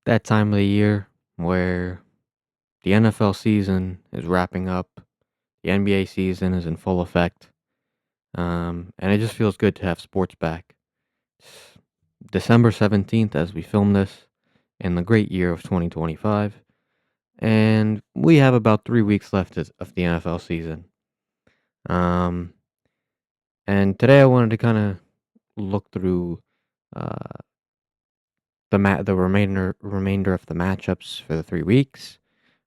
that time of the year where the NFL season is wrapping up, the NBA season is in full effect, and it just feels good to have sports back. It's December 17th as we film this in the great year of 2025, and we have about 3 weeks left of the NFL season. Um, and today I wanted to kind of look through uh, the remainder of the matchups for the 3 weeks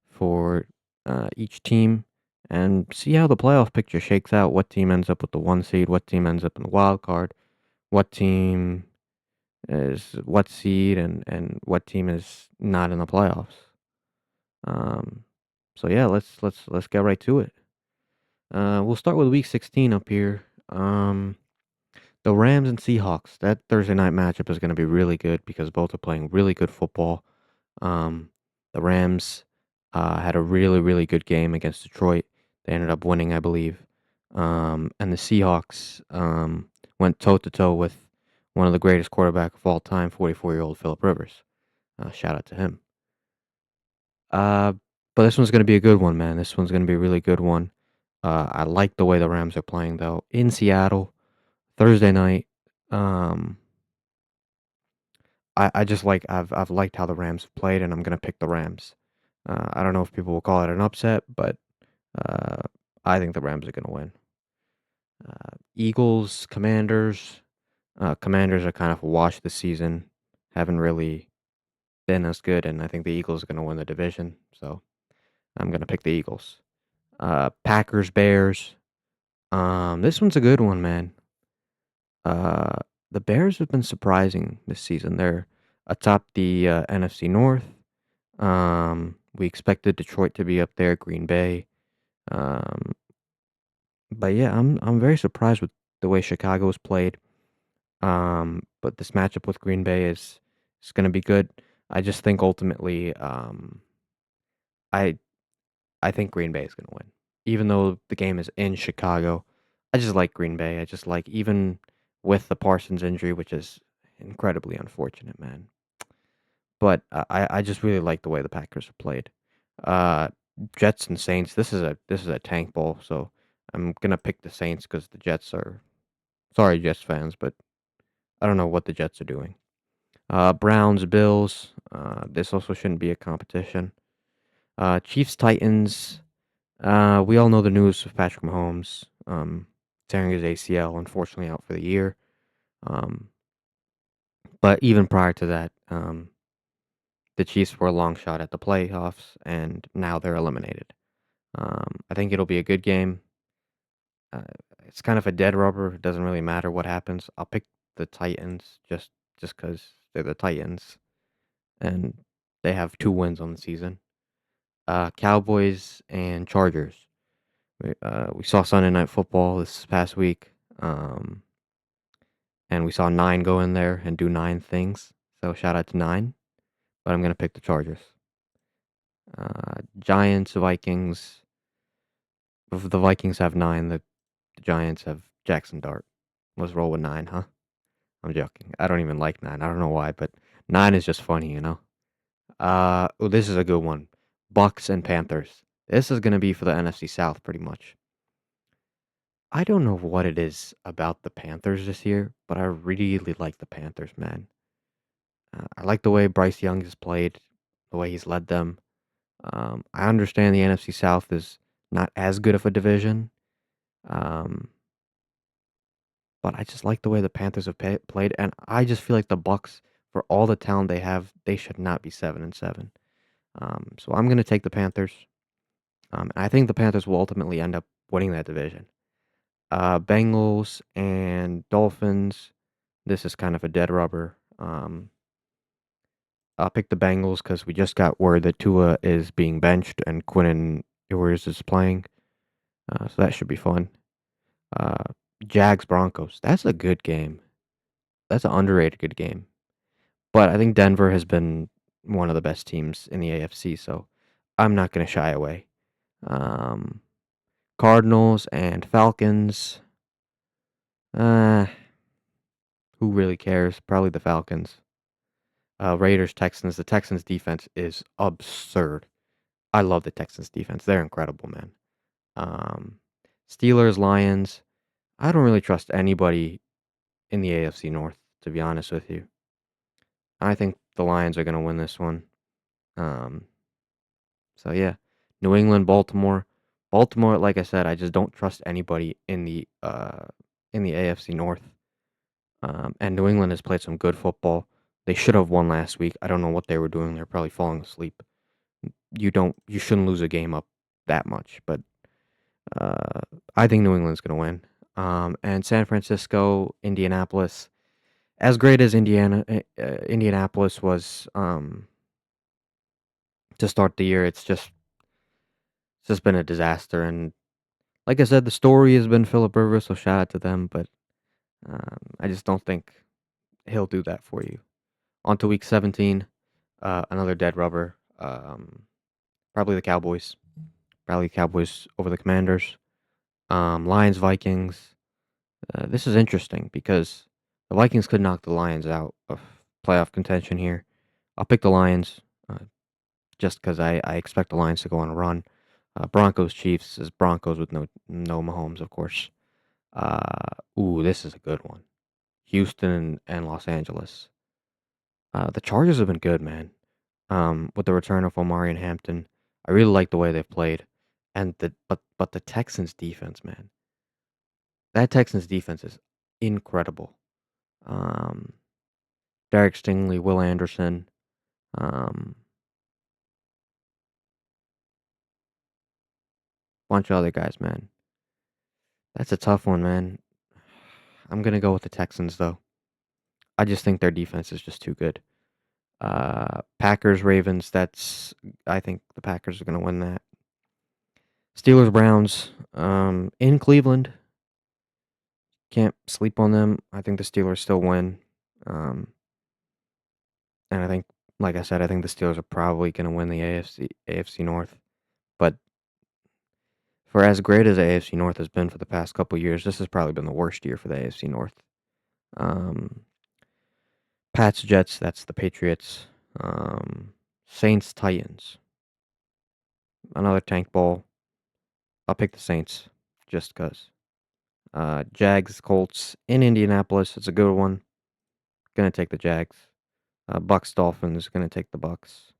for each team and see how the playoff picture shakes out. What team ends up with the one seed? What team ends up in the wild card? What team is what seed? And what team is not in the playoffs? Um, so yeah, let's get right to it. We'll start with Week 16 up here. The Rams and Seahawks. That Thursday night matchup is going to be really good because both are playing really good football. Um, the Rams had a really good game against Detroit. They ended up winning, I believe. And the Seahawks went toe to toe with one of the greatest quarterback of all time, 44-year-old Philip Rivers. Shout out to him. Uh, but this one's going to be a good one, man. This one's going to be a really good one. I like the way the Rams are playing though in Seattle Thursday night. Um, I just like I've liked how the Rams have played, and I'm gonna pick the Rams. I don't know if people will call it an upset, but uh, I think the Rams are gonna win. Eagles, Commanders. Commanders are kind of washed this season. Haven't really been as good, and I think the Eagles are gonna win the division. So I'm gonna pick the Eagles. Packers, Bears. This one's a good one, man. Uh, the Bears have been surprising this season. They're atop the NFC North. We expected Detroit to be up there, Green Bay. Um, but yeah, I'm very surprised with the way Chicago's played. But this matchup with Green Bay is going to be good. I just think ultimately, I I think Green Bay is going to win, even though the game is in Chicago. I just like Green Bay. I just like even with the Parsons injury, which is incredibly unfortunate, man. But I just really like the way the Packers have played. Uh, Jets and Saints. This is a tank bowl, so I'm gonna pick the Saints because the Jets are sorry, Jets fans, but I don't know what the Jets are doing. Browns, Bills. This also shouldn't be a competition. Chiefs, Titans. We all know the news of Patrick Mahomes tearing his ACL, unfortunately out for the year. Um, but even prior to that, the Chiefs were a long shot at the playoffs, and now they're eliminated. I think it'll be a good game. Uh, it's kind of a dead rubber. It doesn't really matter what happens. I'll pick the Titans just because they're the Titans and they have 2 wins on the season. Cowboys and Chargers. We saw Sunday Night Football this past week, and we saw Nine go in there and do 9 things. So shout out to Nine. But I'm gonna pick the Chargers. Giants, Vikings. If the Vikings have 9, the Giants have Jackson Dart. Let's roll with 9, huh? I'm joking. I don't even like 9. I don't know why, but 9 is just funny, you know? This is a good one. Bucks and Panthers. This is gonna be for the NFC South pretty much. I don't know what it is about the Panthers this year, but I really like the Panthers, man. I like the way Bryce Young has played, the way he's led them. I understand the NFC South is not as good of a division, um, but I just like the way the Panthers have played, and I just feel like the Bucks, for all the talent they have, they should not be 7-7. So I'm gonna take the Panthers. And I think the Panthers will ultimately end up winning that division. Bengals and Dolphins. This is kind of a dead rubber. I'll pick the Bengals because we just got word that Tua is being benched and Quinnen Ewers is playing. So that should be fun. Uh, Jags Broncos. That's a good game. That's an underrated good game. But I think Denver has been one of the best teams in the AFC, so I'm not going to shy away. Um, Cardinals and Falcons. Uh, who really cares? Probably the Falcons. Raiders, Texans. The Texans defense is absurd. I love the Texans defense. They're incredible, man. Um, Steelers, Lions. I don't really trust anybody in the AFC North, to be honest with you. I think the Lions are going to win this one. Um, so yeah, New England, Baltimore. Baltimore, like I said, I just don't trust anybody in the AFC North. And New England has played some good football. They should have won last week. I don't know what they were doing. They're probably falling asleep. You shouldn't lose a game up that much, but uh, I think New England's going to win. And San Francisco, Indianapolis. As great as Indianapolis was to start the year, it's just been a disaster. And like I said, the story has been Philip Rivers, so shout out to them. But I just don't think he'll do that for you. On to week 17, another dead rubber. Probably the Cowboys. Probably Cowboys over the Commanders. Lions, Vikings. This is interesting because the Vikings could knock the Lions out of playoff contention here. I'll pick the Lions just because I expect the Lions to go on a run. Broncos, Chiefs is Broncos with no Mahomes, of course. This is a good one. Houston and Los Angeles. The Chargers have been good, man. With the return of Omari and Hampton, I really like the way they've played. And but the Texans defense, man. That Texans defense is incredible. Um, Derek Stingley, Will Anderson, um, bunch of other guys, man. That's a tough one, man. I'm gonna go with the Texans though. I just think their defense is just too good. Packers, Ravens. I think the Packers are gonna win that. Steelers, Browns. In Cleveland. Can't sleep on them. I think the Steelers still win. Um, and I think, like I said, I think the Steelers are probably gonna win the AFC North. But for as great as the AFC North has been for the past couple years, this has probably been the worst year for the AFC North. Um, Pats, Jets, that's the Patriots. Saints, Titans, another tank ball. I'll pick the Saints just because. Jags, Colts in Indianapolis. It's a good one. Gonna take the Jags. Bucks, Dolphins. Gonna take the Bucks.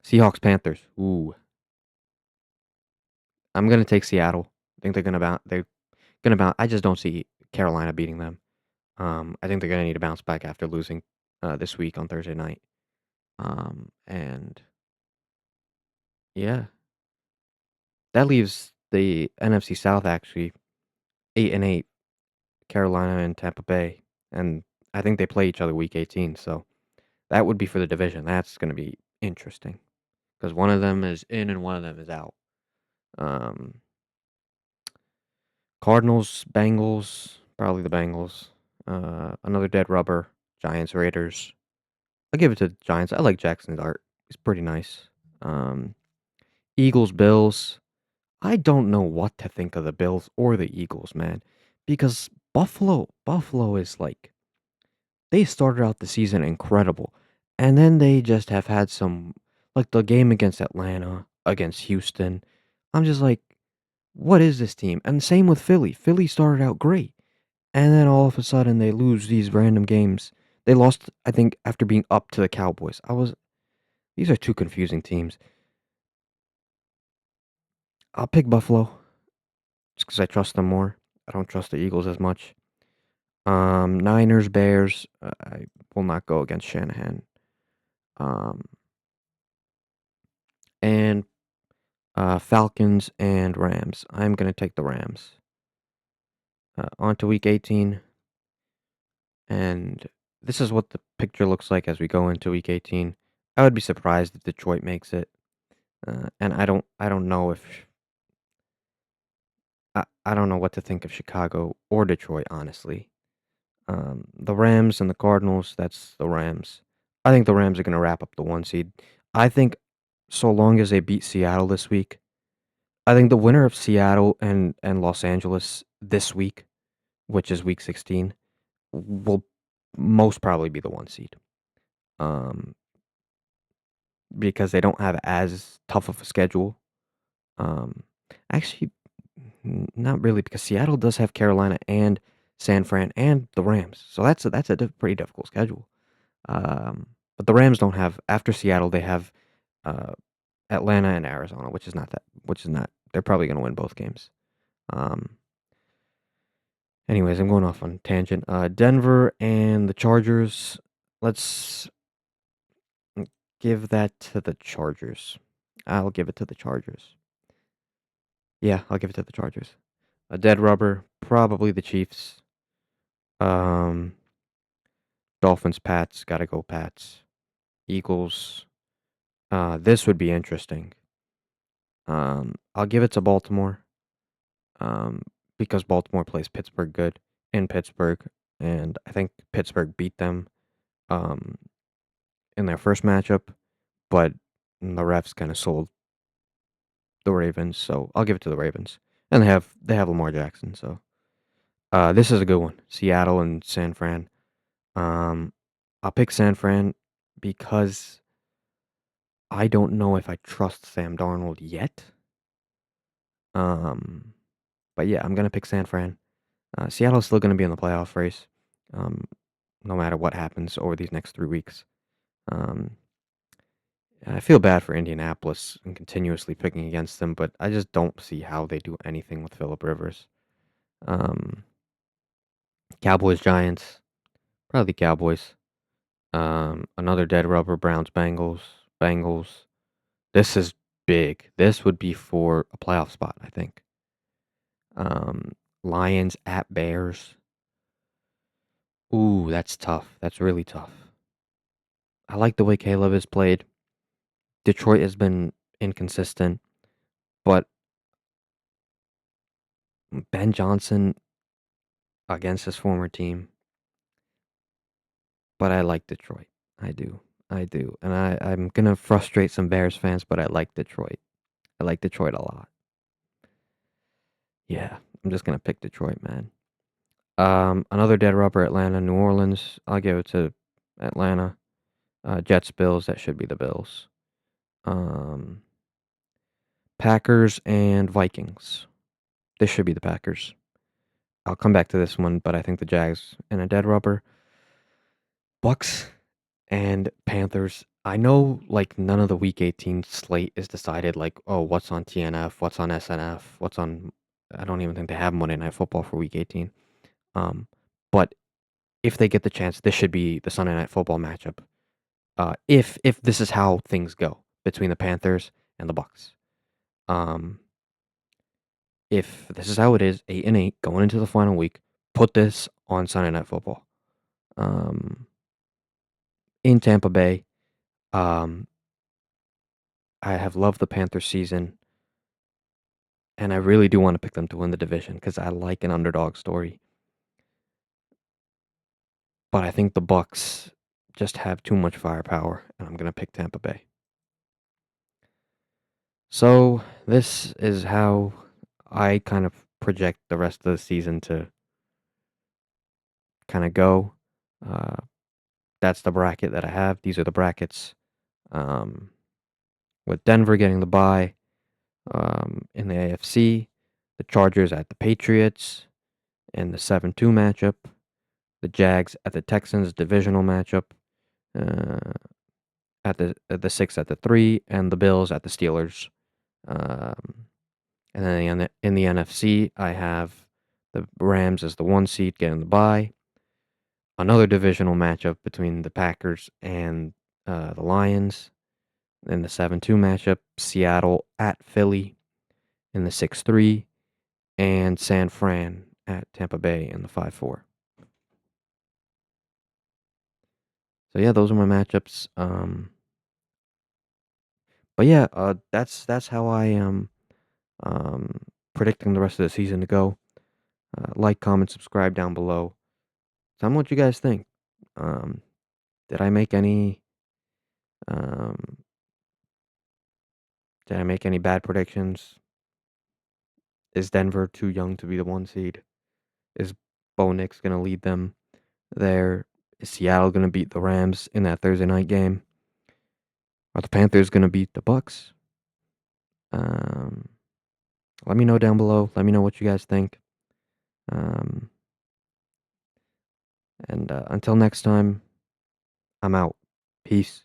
Seahawks, Panthers. Ooh, I'm gonna take Seattle. I think they're gonna bounce. They're gonna bounce. I just don't see Carolina beating them. I think they're gonna need to bounce back after losing this week on Thursday night. And yeah, that leaves the NFC South actually 8-8. Carolina and Tampa Bay, and I think they play each other week 18. So that would be for the division. That's gonna be interesting because one of them is in and one of them is out. Um, Cardinals, Bengals, probably the Bengals. Another dead rubber. Giants, Raiders. I give it to the Giants. I like Jackson Dart. He's pretty nice. Um, Eagles, Bills. I don't know what to think of the Bills or the Eagles, man, because Buffalo is like they started out the season incredible, and then they just have had some like the game against Atlanta, against Houston. I'm just like, what is this team? And same with Philly. Philly started out great. And then all of a sudden they lose these random games. They lost, I think, after being up to the Cowboys. These are two confusing teams. I'll pick Buffalo just because I trust them more. I don't trust the Eagles as much. Niners, Bears. I will not go against Shanahan. Um, and Falcons and Rams. I'm going to take the Rams. On to week 18. And this is what the picture looks like as we go into week 18. I would be surprised if Detroit makes it. And I don't know if I don't know what to think of Chicago or Detroit, honestly. The Rams and the Cardinals, that's the Rams. I think the Rams are going to wrap up the one seed. I think so long as they beat Seattle this week, I think the winner of Seattle and Los Angeles this week, which is week 16, will most probably be the one seed. um, because they don't have as tough of a schedule. Um, actually, not really, because Seattle does have Carolina and San Fran and the Rams, so that's a pretty difficult schedule. Um, but the Rams don't have after Seattle, they have uh, Atlanta and Arizona, which is not. They're probably going to win both games. Um, anyways, I'm going off on a tangent. Denver and the Chargers. Let's give that to the Chargers. I'll give it to the Chargers. Yeah, I'll give it to the Chargers. A dead rubber, probably the Chiefs. Um, Dolphins, Pats, gotta go Pats. Eagles. This would be interesting. I'll give it to Baltimore. Um, because Baltimore plays Pittsburgh good in Pittsburgh, and I think Pittsburgh beat them um in their first matchup, but the refs kind of sold the Ravens, so I'll give it to the Ravens. And they have Lamar Jackson, so this is a good one. Seattle and San Fran. Um, I'll pick San Fran because I don't know if I trust Sam Darnold yet. Um, but yeah, I'm gonna pick San Fran. Seattle's still gonna be in the playoff race, um, no matter what happens over these next 3 weeks. Um, I feel bad for Indianapolis and continuously picking against them, but I just don't see how they do anything with Philip Rivers. Um, Cowboys, Giants, probably Cowboys. Another dead rubber, Browns, Bengals, Bengals. This is big. This would be for a playoff spot, I think. Um, Lions at Bears. Ooh, that's tough. That's really tough. I like the way Caleb has played. Detroit has been inconsistent, but Ben Johnson against his former team. But I like Detroit. I do. I do. And I'm gonna frustrate some Bears fans, but I like Detroit. I like Detroit a lot. Yeah, I'm just gonna pick Detroit, man. Another dead rubber, Atlanta, New Orleans. I'll give it to Atlanta. Jets, Bills. That should be the Bills. Um, Packers and Vikings. This should be the Packers. I'll come back to this one, but I think the Jags and a dead rubber. Bucks and Panthers. I know like none of the week 18 slate is decided like, oh, what's on TNF, what's on SNF, what's on I don't even think they have Monday Night Football for week 18. But if they get the chance, this should be the Sunday Night Football matchup. If this is how things go between the Panthers and the Bucks. Um, if this is how it is, 8-8 going into the final week, put this on Sunday Night Football. Um, in Tampa Bay. Um, I have loved the Panthers season, and I really do want to pick them to win the division because I like an underdog story. But I think the Bucks just have too much firepower, and I'm gonna pick Tampa Bay. So this is how I kind of project the rest of the season to kind of go. Uh, that's the bracket that I have. These are the brackets. Um, with Denver getting the bye in the AFC, the Chargers at the Patriots in the 7-2 matchup, the Jags at the Texans divisional matchup, uh, at the 6 at the 3, and the Bills at the Steelers. Um, and then in the NFC, I have the Rams as the 1 seed getting the bye. Another divisional matchup between the Packers and the Lions. In the 7-2 matchup, Seattle at Philly in the 6-3, and San Fran at Tampa Bay in the 5-4. So yeah, those are my matchups. But yeah, that's how I am predicting the rest of the season to go. Like, comment, subscribe down below. Tell me what you guys think. Um, did I make any um, did I make any bad predictions? Is Denver too young to be the 1 seed? Is Bo Nix gonna lead them there? Is Seattle gonna beat the Rams in that Thursday night game? Are the Panthers gonna beat the Bucks? Um, Let me know down below. Let me know what you guys think. Um, and until next time, I'm out. Peace.